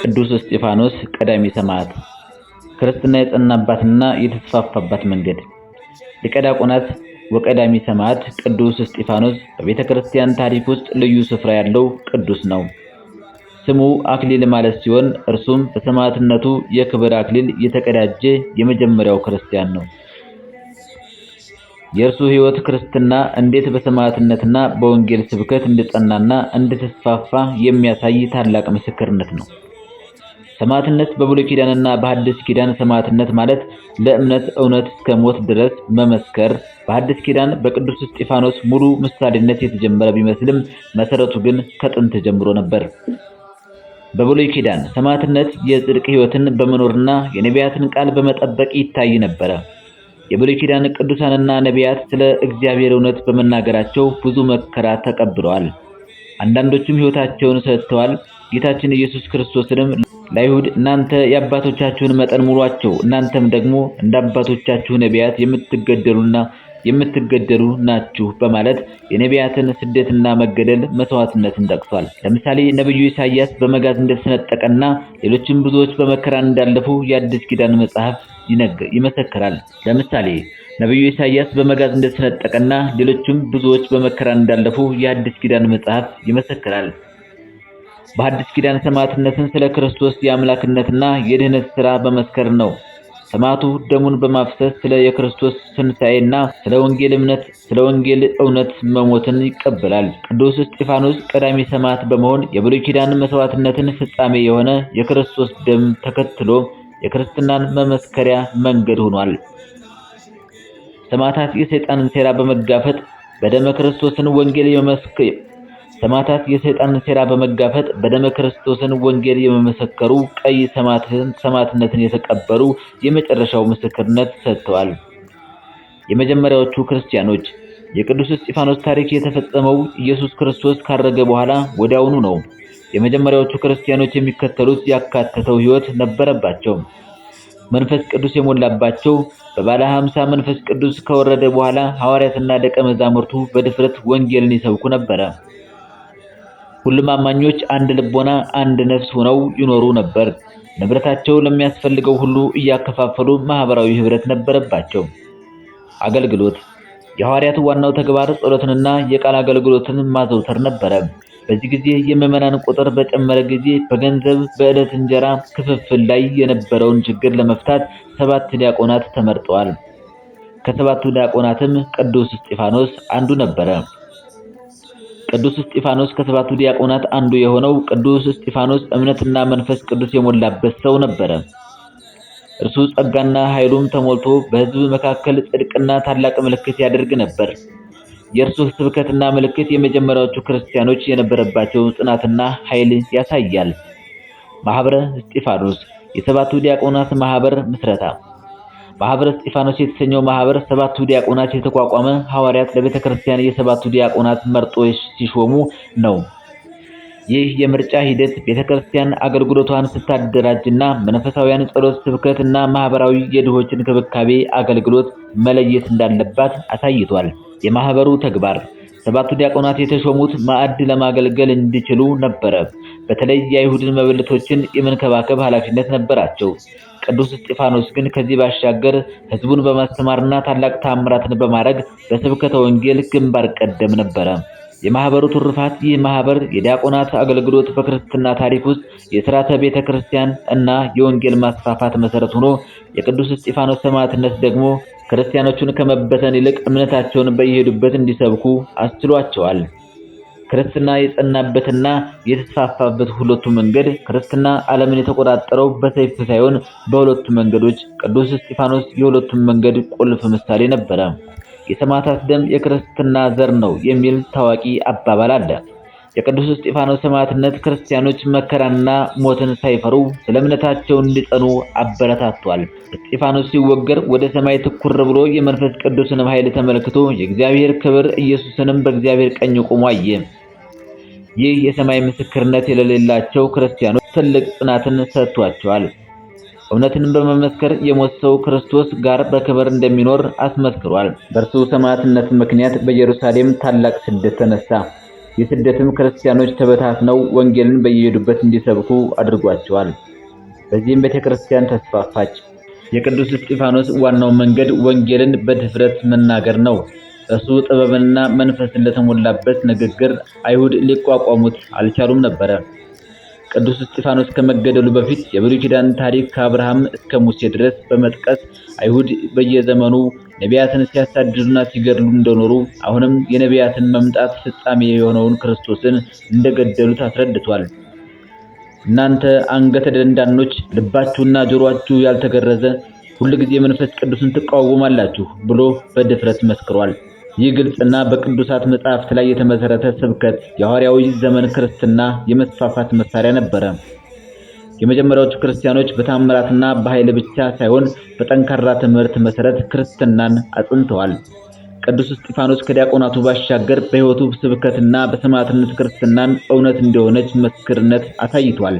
ቅዱስ እስጢፋኖስ ቀዳሚ ሰማዕት ክርስትና የጸናባትና የተስፋፋባት መንገድ ሊቀ ዲያቆናት ወቀዳሚ ሰማዕት ቅዱስ እስጢፋኖስ በቤተክርስቲያን ታሪክ ውስጥ ልዩ ስፍራ ያለው ቅዱስ ነው። ስሙ አክሊል ማለት ሲሆን እርሱም በሰማዕትነቱ የክብር አክሊል የተቀዳጀ የመጀመሪያው ክርስቲያን ነው። የእርሱ ሕይወት ክርስትና እንዴት በሰማዕትነትና በወንጌል ስብከት እንደጸናና እንደተስፋፋ የሚያሳይ ታላቅ ምስክርነት ነው። ሰማዕትነት በብሉይ ኪዳንና በሐዲስ ኪዳን ሰማዕትነት ማለት ለእምነት እውነት እስከ ሞት ድረስ መመስከር በሐዲስ ኪዳን በቅዱስ እስጢፋኖስ ሙሉ ምሳሌነት የተጀመረ ቢመስልም መሰረቱ ግን ከጥንት ጀምሮ ነበር። በብሉይ ኪዳን ሰማዕትነት የጽድቅ ሕይወትን በመኖርና የነቢያትን ቃል በመጠበቅ ይታይ ነበር። የብሉይ ኪዳን ቅዱሳንና ነቢያት ስለ እግዚአብሔር እውነት በመናገራቸው ብዙ መከራ ተቀብለዋል። አንዳንዶቹም ሕይወታቸውን ሰጥተዋል። ጌታችን ኢየሱስ ክርስቶስንም ለአይሁድ እናንተ የአባቶቻችሁን መጠን ሙሏቸው፣ እናንተም ደግሞ እንደ አባቶቻችሁ ነቢያት የምትገደሉ ናችሁ በማለት የነቢያትን ስደትና መገደል መስዋዕትነትን ጠቅሷል። ለምሳሌ ነብዩ ኢሳይያስ በመጋዝ እንደተሰነጠቀና ሌሎችም ብዙዎች በመከራ እንዳለፉ የአዲስ ኪዳን መጽሐፍ ይመሰክራል። ለምሳሌ ነብዩ ኢሳይያስ በመጋዝ እንደተሰነጠቀና ሌሎችም ብዙዎች በመከራ እንዳለፉ የአዲስ ኪዳን መጽሐፍ ይመሰክራል። በሐዲስ ኪዳን ሰማዕትነትን ስለ ክርስቶስ የአምላክነትና የድህነት ሥራ በመስከር ነው። ሰማዕቱ ደሙን በማፍሰስ ስለ የክርስቶስ ትንሣኤና ስለ ወንጌል እውነት መሞትን ይቀበላል። ቅዱስ እስጢፋኖስ ቀዳሚ ሰማዕት በመሆን የብሉይ ኪዳን መስዋዕትነትን ፍጻሜ የሆነ የክርስቶስ ደም ተከትሎ የክርስትናን መመስከሪያ መንገድ ሆኗል። ሰማዕታት የሰይጣንን ሴራ በመጋፈጥ በደመ ክርስቶስን ወንጌል የመመሰከሩ ቀይ ሰማዕትነትን የተቀበሉ የመጨረሻው ምስክርነት ሰጥተዋል። የመጀመሪያዎቹ ክርስቲያኖች የቅዱስ እስጢፋኖስ ታሪክ የተፈጸመው ኢየሱስ ክርስቶስ ካረገ በኋላ ወዲያውኑ ነው። የመጀመሪያዎቹ ክርስቲያኖች የሚከተሉት ያካተተው ሕይወት ነበረባቸው። መንፈስ ቅዱስ የሞላባቸው በባለ 50 መንፈስ ቅዱስ ከወረደ በኋላ ሐዋርያትና ደቀ መዛሙርቱ በድፍረት ወንጌልን ይሰብኩ ነበር። ሁሉም አማኞች አንድ ልቦና አንድ ነፍስ ሆነው ይኖሩ ነበር። ንብረታቸው ለሚያስፈልገው ሁሉ እያከፋፈሉ ማህበራዊ ህብረት ነበረባቸው። አገልግሎት የሐዋርያቱ ዋናው ተግባር ጸሎትንና የቃል አገልግሎትን ማዘውተር ነበር። በዚህ ጊዜ የምዕመናን ቁጥር በጨመረ ጊዜ በገንዘብ በዕለት እንጀራ ክፍፍል ላይ የነበረውን ችግር ለመፍታት 7 ዲያቆናት ተመርጠዋል። ከ7ቱ ዲያቆናትም ቅዱስ እስጢፋኖስ አንዱ ነበር። ቅዱስ እስጢፋኖስ ከ7ቱ ዲያቆናት አንዱ የሆነው ቅዱስ እስጢፋኖስ እምነትና መንፈስ ቅዱስ የሞላበት ሰው ነበር። እርሱ ጸጋና ኃይሉም ተሞልቶ በሕዝብ መካከል ጽድቅና ታላቅ ምልክት ያደርግ ነበር። የእርሱ ስብከትና ምልክት የመጀመሪያዎቹ ክርስቲያኖች የነበረባቸው ጽናትና ኃይል ያሳያል። ማህበረ እስጢፋኖስ የ7ቱ ዲያቆናት ማህበር ምስረታ ማህበረ እስጢፋኖስ የተሰኘው ማህበር 7ቱ ዲያቆናት የተቋቋመ ሐዋርያት ለቤተክርስቲያን የ7ቱ ዲያቆናት መርጦ ሲሾሙ ነው። ይህ የምርጫ ሂደት ቤተክርስቲያን አገልግሎቷን ስታደራጅና መንፈሳዊያን ጸሎት፣ ስብከትና ማህበራዊ የድሆች እንክብካቤ አገልግሎት መለየት እንዳለባት አሳይቷል። የማህበሩ ተግባር 7ቱ ዲያቆናት የተሾሙት ማዕድ ለማገልገል እንዲችሉ ነበር። በተለይ የአይሁድን መበለቶችን የመንከባከብ ኃላፊነት ነበራቸው። ቅዱስ እስጢፋኖስ ግን ከዚህ ባሻገር ሕዝቡን በማስተማርና ታላቅ ተአምራትን በማድረግ በስብከተ ወንጌል ግንባር ቀደም ነበር። የማህበሩ ትሩፋት ይህ ማህበር የዲያቆናት አገልግሎት በክርስትና ታሪክ ውስጥ የሥርዓተ ቤተክርስቲያን እና የወንጌል ማስፋፋት መሰረት ሆኖ የቅዱስ እስጢፋኖስ ሰማዕትነት ደግሞ ክርስቲያኖቹን ከመበተን ይልቅ እምነታቸውን በየሄዱበት እንዲሰብኩ አስችሏቸዋል። ክርስትና የጸናበትና የተስፋፋበት ሁለቱ መንገድ ክርስትና ዓለምን የተቆጣጠረው በሰይፍ ሳይሆን በሁለቱ መንገዶች ቅዱስ እስጢፋኖስ የሁለቱም መንገድ ቁልፍ ምሳሌ ነበር። የሰማዕታት ደም የክርስትና ዘር ነው የሚል ታዋቂ አባባል አለ። የቅዱስ እስጢፋኖስ ሰማዕትነት ክርስቲያኖች መከራና ሞትን ሳይፈሩ ስለ እምነታቸው እንዲጸኑ አበረታቷል። እስጢፋኖስ ሲወገር ወደ ሰማይ ትኩር ብሎ የመንፈስ ቅዱስንም ኃይል ተመልክቶ የእግዚአብሔር ክብር ኢየሱስንም በእግዚአብሔር ቀኝ ቆሞ አየ። ይህ የሰማይ ምስክርነት የሌላቸው ክርስቲያኖች ትልቅ ጽናትን ሰጥቷቸዋል። እውነትን በመመስከር የሞት ሰው ክርስቶስ ጋር በክብር እንደሚኖር አስመስክሯል። በእርሱ ሰማዕትነት ምክንያት በኢየሩሳሌም ታላቅ ስደት ተነሳ። ይህ ስደትም ክርስቲያኖች ተበታትነው ወንጌልን በየሄዱበት እንዲሰብኩ አድርጓቸዋል። በዚህም ቤተክርስቲያን ተስፋፋች። የቅዱስ እስጢፋኖስ ዋናው መንገድ ወንጌልን በድፍረት መናገር ነው። እሱ ጥበብንና መንፈስን ለተሞላበት ንግግር አይሁድ ሊቋቋሙት አልቻሉም ነበር። ቅዱስ እስጢፋኖስ ከመገደሉ በፊት የብሉይ ኪዳን ታሪክ ከአብርሃም እስከ ሙሴ ድረስ በመጥቀስ አይሁድ በየዘመኑ ነቢያትን ሲያሳድዱና ሲገድሉ እንደኖሩ አሁንም የነቢያትን መምጣት ፍጻሜ የሆነውን ክርስቶስን እንደገደሉት አስረድቷል። እናንተ አንገተ ደንዳኖች፣ ልባችሁና ጆሮአችሁ ያልተገረዘ ሁልጊዜ መንፈስ ቅዱስን ትቃወማላችሁ ብሎ በድፍረት መስክሯል። ይህ ግልጽና በቅዱሳት መጻሕፍት ላይ የተመሰረተ ስብከት የሐዋርያዊ ዘመን ክርስትና የመስፋፋት መሳሪያ ነበረ። የመጀመሪያዎቹ ክርስቲያኖች በተአምራትና በኃይል ብቻ ሳይሆን በጠንካራ ትምህርት መሰረት ክርስትናን አጽንተዋል። ቅዱስ እስጢፋኖስ ከዲያቆናቱ ባሻገር በሕይወቱ ስብከትና በሰማዕትነት ክርስትናን እውነት እንደሆነች ምስክርነት አሳይቷል።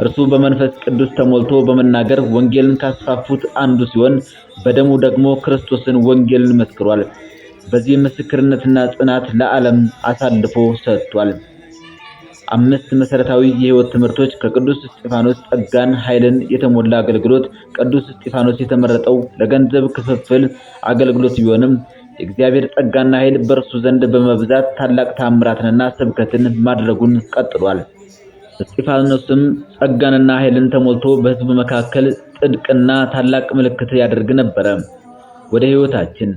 እርሱ በመንፈስ ቅዱስ ተሞልቶ በመናገር ወንጌልን ካስፋፉት አንዱ ሲሆን በደሙ ደግሞ ክርስቶስን ወንጌልን መስክሯል። በዚህ ምስክርነትና ጽናት ለዓለም አሳልፎ ሰጥቷል። 5 መሰረታዊ የሕይወት ትምህርቶች ከቅዱስ እስጢፋኖስ ጸጋን ኃይልን የተሞላ አገልግሎት። ቅዱስ እስጢፋኖስ የተመረጠው ለገንዘብ ክፍፍል አገልግሎት ቢሆንም የእግዚአብሔር ጸጋና ኃይል በእርሱ ዘንድ በመብዛት ታላቅ ተአምራትንና ስብከትን ማድረጉን ቀጥሏል። እስጢፋኖስም ጸጋንና ኃይልን ተሞልቶ በሕዝብ መካከል ጽድቅና ታላቅ ምልክት ያደርግ ነበር። ወደ ሕይወታችን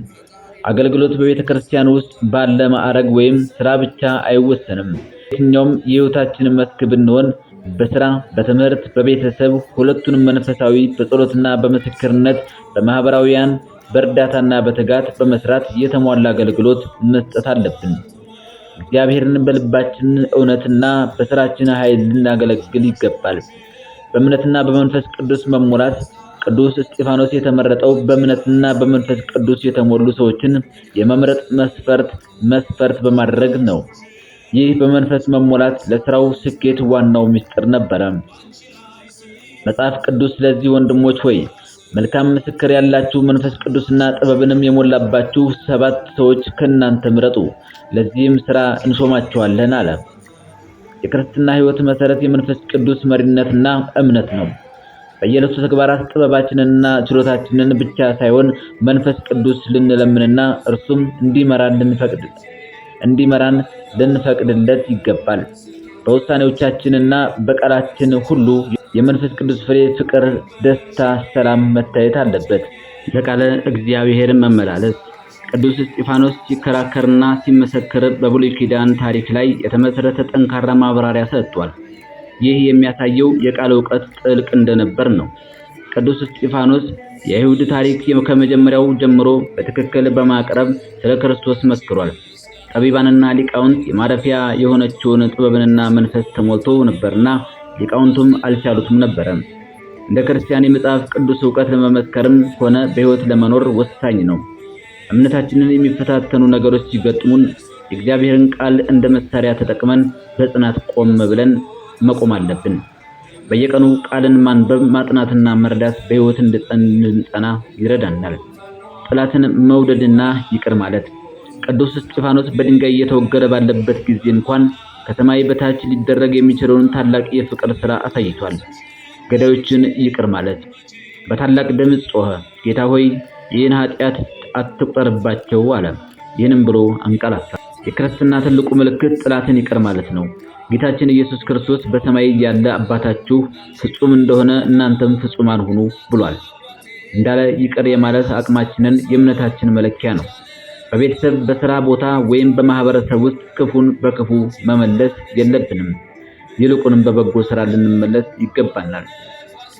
አገልግሎት በቤተ ክርስቲያን ውስጥ ባለ ማዕረግ ወይም ሥራ ብቻ አይወሰንም። የትኛውም የሕይወታችን መስክ ብንሆን በሥራ፣ በትምህርት፣ በቤተሰብ ሁለቱንም መንፈሳዊ በጸሎትና በምስክርነት በማህበራዊያን በእርዳታና በትጋት በመስራት የተሟላ አገልግሎት መስጠት አለብን። እግዚአብሔርን በልባችን እውነትና በሥራችን ኃይል ልናገለግል ይገባል። በእምነትና በመንፈስ ቅዱስ መሞላት ቅዱስ እስጢፋኖስ የተመረጠው በእምነትና በመንፈስ ቅዱስ የተሞሉ ሰዎችን የመምረጥ መስፈርት በማድረግ ነው። ይህ በመንፈስ መሞላት ለሥራው ስኬት ዋናው ምስጢር ነበረ። መጽሐፍ ቅዱስ ስለዚህ ወንድሞች ሆይ መልካም ምስክር ያላችሁ መንፈስ ቅዱስና ጥበብንም የሞላባችሁ 7 ሰዎች ከእናንተ ምረጡ፣ ለዚህም ሥራ እንሾማቸዋለን አለ። የክርስትና ሕይወት መሰረት የመንፈስ ቅዱስ መሪነትና እምነት ነው። በየዕለቱ ተግባራት ጥበባችንንና ችሎታችንን ብቻ ሳይሆን መንፈስ ቅዱስ ልንለምንና እርሱም እንዲመራን ልንፈቅድለት ይገባል። በውሳኔዎቻችንና በቃላችን ሁሉ የመንፈስ ቅዱስ ፍሬ ፍቅር፣ ደስታ፣ ሰላም መታየት አለበት። ለቃለ እግዚአብሔር መመላለስ ቅዱስ እስጢፋኖስ ሲከራከርና ሲመሰክር በብሉይ ኪዳን ታሪክ ላይ የተመሰረተ ጠንካራ ማብራሪያ ሰጥቷል። ይህ የሚያሳየው የቃል ዕውቀት ጥልቅ እንደነበር ነው። ቅዱስ እስጢፋኖስ የአይሁድ ታሪክ ከመጀመሪያው ጀምሮ በትክክል በማቅረብ ስለ ክርስቶስ መስክሯል። ጠቢባንና ሊቃውንት የማረፊያ የሆነችውን ጥበብንና መንፈስ ተሞልቶ ነበርና ሊቃውንቱም አልቻሉትም ነበር። እንደ ክርስቲያን የመጽሐፍ ቅዱስ ዕውቀት ለመመስከርም ሆነ በሕይወት ለመኖር ወሳኝ ነው። እምነታችንን የሚፈታተኑ ነገሮች ሲገጥሙን የእግዚአብሔርን ቃል እንደ መሳሪያ ተጠቅመን በጽናት ቆም ብለን መቆም አለብን። በየቀኑ ቃልን ማንበብ፣ ማጥናትና መረዳት በሕይወት እንድንጸና ይረዳናል። ጠላትን መውደድና ይቅር ማለት ቅዱስ እስጢፋኖስ በድንጋይ እየተወገረ ባለበት ጊዜ እንኳን ከሰማይ በታች ሊደረግ የሚችለውን ታላቅ የፍቅር ሥራ አሳይቷል። ገዳዮችን ይቅር ማለት በታላቅ ድምፅ ጮኸ፣ ጌታ ሆይ ይህን ኃጢአት አትቁጠርባቸው አለ። ይህንም ብሎ አንቀላፋ። የክርስትና ትልቁ ምልክት ጠላትን ይቅር ማለት ነው። ጌታችን ኢየሱስ ክርስቶስ በሰማይ ያለ አባታችሁ ፍጹም እንደሆነ እናንተም ፍጹማን ሁኑ ብሏል እንዳለ ይቅር የማለት አቅማችንን የእምነታችን መለኪያ ነው። በቤተሰብ፣ በሥራ ቦታ ወይም በማህበረሰብ ውስጥ ክፉን በክፉ መመለስ የለብንም። ይልቁንም በበጎ ሥራ ልንመለስ ይገባናል።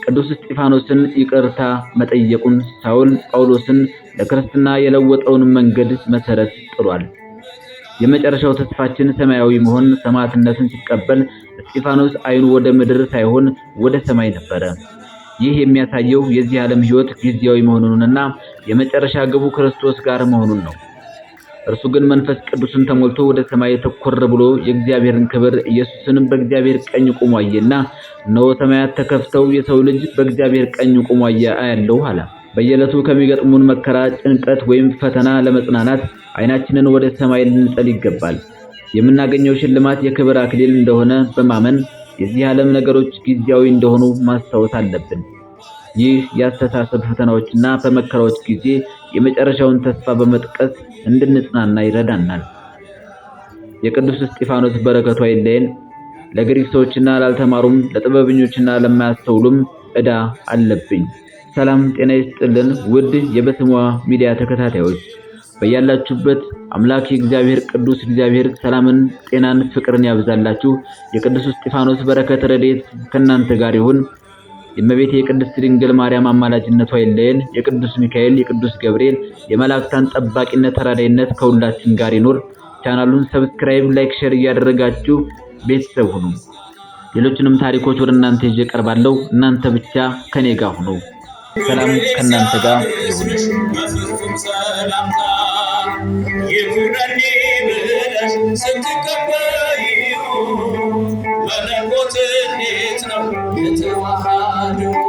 ቅዱስ እስጢፋኖስን ይቅርታ መጠየቁን ሳውል ጳውሎስን ለክርስትና የለወጠውን መንገድ መሰረት ጥሏል። የመጨረሻው ተስፋችን ሰማያዊ መሆን ሰማዕትነትን ሲቀበል እስጢፋኖስ ዓይኑ ወደ ምድር ሳይሆን ወደ ሰማይ ነበረ። ይህ የሚያሳየው የዚህ ዓለም ሕይወት ጊዜያዊ መሆኑንና የመጨረሻ ግቡ ክርስቶስ ጋር መሆኑን ነው። እርሱ ግን መንፈስ ቅዱስን ተሞልቶ ወደ ሰማይ ተኮር ብሎ የእግዚአብሔርን ክብር ኢየሱስንም በእግዚአብሔር ቀኝ ቆሞ አየና እነሆ ሰማያት ተከፍተው የሰው ልጅ በእግዚአብሔር ቀኝ ቆሞ አያለሁ አለ። በየዕለቱ ከሚገጥሙን መከራ፣ ጭንቀት ወይም ፈተና ለመጽናናት ዓይናችንን ወደ ሰማይ ልንጥል ይገባል። የምናገኘው ሽልማት የክብር አክሊል እንደሆነ በማመን የዚህ ዓለም ነገሮች ጊዜያዊ እንደሆኑ ማስታወስ አለብን። ይህ የአስተሳሰብ ፈተናዎችና በመከራዎች ጊዜ የመጨረሻውን ተስፋ በመጥቀስ እንድንጽናና ይረዳናል። የቅዱስ እስጢፋኖስ በረከቱ አይለየን። ለግሪክ ሰዎችና ላልተማሩም ለጥበበኞችና ለማያስተውሉም ዕዳ አለብኝ። ሰላም ጤና ይስጥልን ውድ የበስሟ ሚዲያ ተከታታዮች፣ በያላችሁበት አምላክ የእግዚአብሔር ቅዱስ እግዚአብሔር ሰላምን፣ ጤናን፣ ፍቅርን ያብዛላችሁ። የቅዱስ እስጢፋኖስ በረከት ረድኤት ከእናንተ ጋር ይሁን። የእመቤቴ የቅድስት ድንግል ማርያም አማላጅነቷ አይለየን። የቅዱስ ሚካኤል፣ የቅዱስ ገብርኤል፣ የመላእክታን ጠባቂነት ተራዳይነት ከሁላችን ጋር ይኑር። ቻናሉን ሰብስክራይብ፣ ላይክ፣ ሼር እያደረጋችሁ ቤተሰብ ሁኑ። ሌሎችንም ታሪኮች ወደ እናንተ ይዤ ቀርባለሁ። እናንተ ብቻ ከኔ ጋር ሁኑ። ሰላም ከእናንተ ጋር ይሁን።